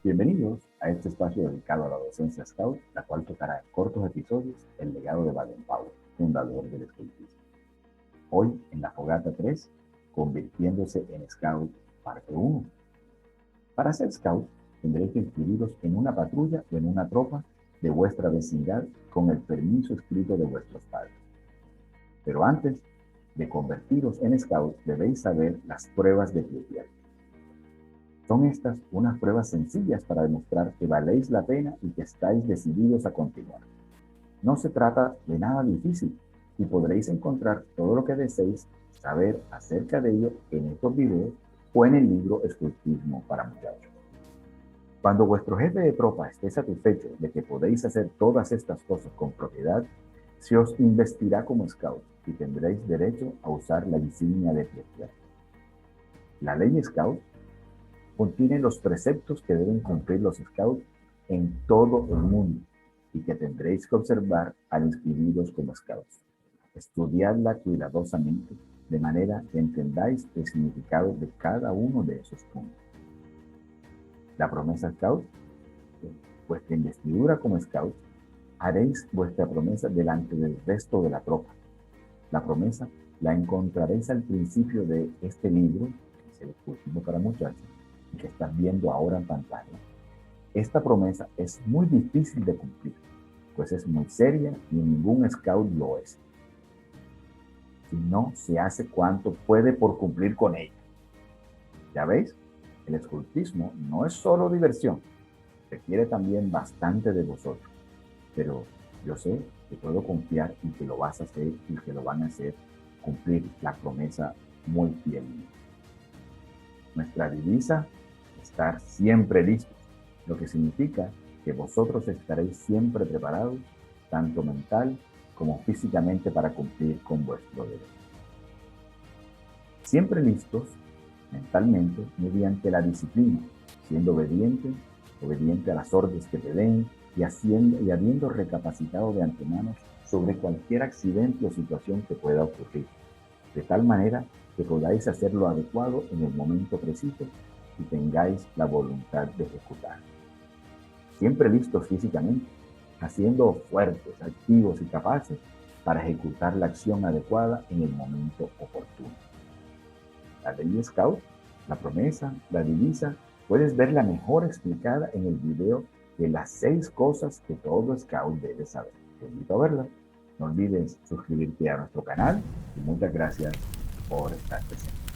Bienvenidos a este espacio dedicado a la docencia Scout, la cual tocará en cortos episodios el legado de Baden-Powell, fundador del escultismo. Hoy en la Fogata 3, convirtiéndose en Scout parte 1. Para ser Scout, tendréis que inscribiros en una patrulla o en una tropa de vuestra vecindad con el permiso escrito de vuestros padres. Pero antes de convertiros en Scout, debéis saber las pruebas de pie tierra. Son estas unas pruebas sencillas para demostrar que valéis la pena y que estáis decididos a continuar. No se trata de nada difícil y podréis encontrar todo lo que deseéis saber acerca de ello en estos videos o en el libro Escultismo para Muchachos. Cuando vuestro jefe de tropa esté satisfecho de que podéis hacer todas estas cosas con propiedad, se os investirá como Scout y tendréis derecho a usar la insignia de pie tierra. La ley Scout contiene los preceptos que deben cumplir los Scouts en todo el mundo y que tendréis que observar al inscribiros como Scouts. Estudiadla cuidadosamente de manera que entendáis el significado de cada uno de esos puntos. La promesa Scout, vuestra investidura como Scout, haréis vuestra promesa delante del resto de la tropa. La promesa la encontraréis al principio de este libro, que es el Escultismo para Muchachos, que estás viendo ahora en pantalla. Esta promesa es muy difícil de cumplir, pues es muy seria y ningún Scout lo es. Si no se hace cuanto puede por cumplir con ella. ¿Ya veis? El escultismo no es solo diversión, requiere también bastante de vosotros, pero yo sé que puedo confiar en que lo vas a hacer y que lo van a hacer cumplir la promesa muy fielmente. Nuestra divisa: estar siempre listos, lo que significa que vosotros estaréis siempre preparados, tanto mental como físicamente, para cumplir con vuestro deber. Siempre listos mentalmente mediante la disciplina, siendo obediente a las órdenes que te den y habiendo recapacitado de antemano sobre cualquier accidente o situación que pueda ocurrir, de tal manera que podáis hacer lo adecuado en el momento preciso y tengáis la voluntad de ejecutar. Siempre listos físicamente, haciendo fuertes, activos y capaces para ejecutar la acción adecuada en el momento oportuno. La ley Scout, la promesa, la divisa, puedes verla mejor explicada en el video de las 6 cosas que todo Scout debe saber. Te invito a verla. No olvides suscribirte a nuestro canal y muchas gracias por estar presente.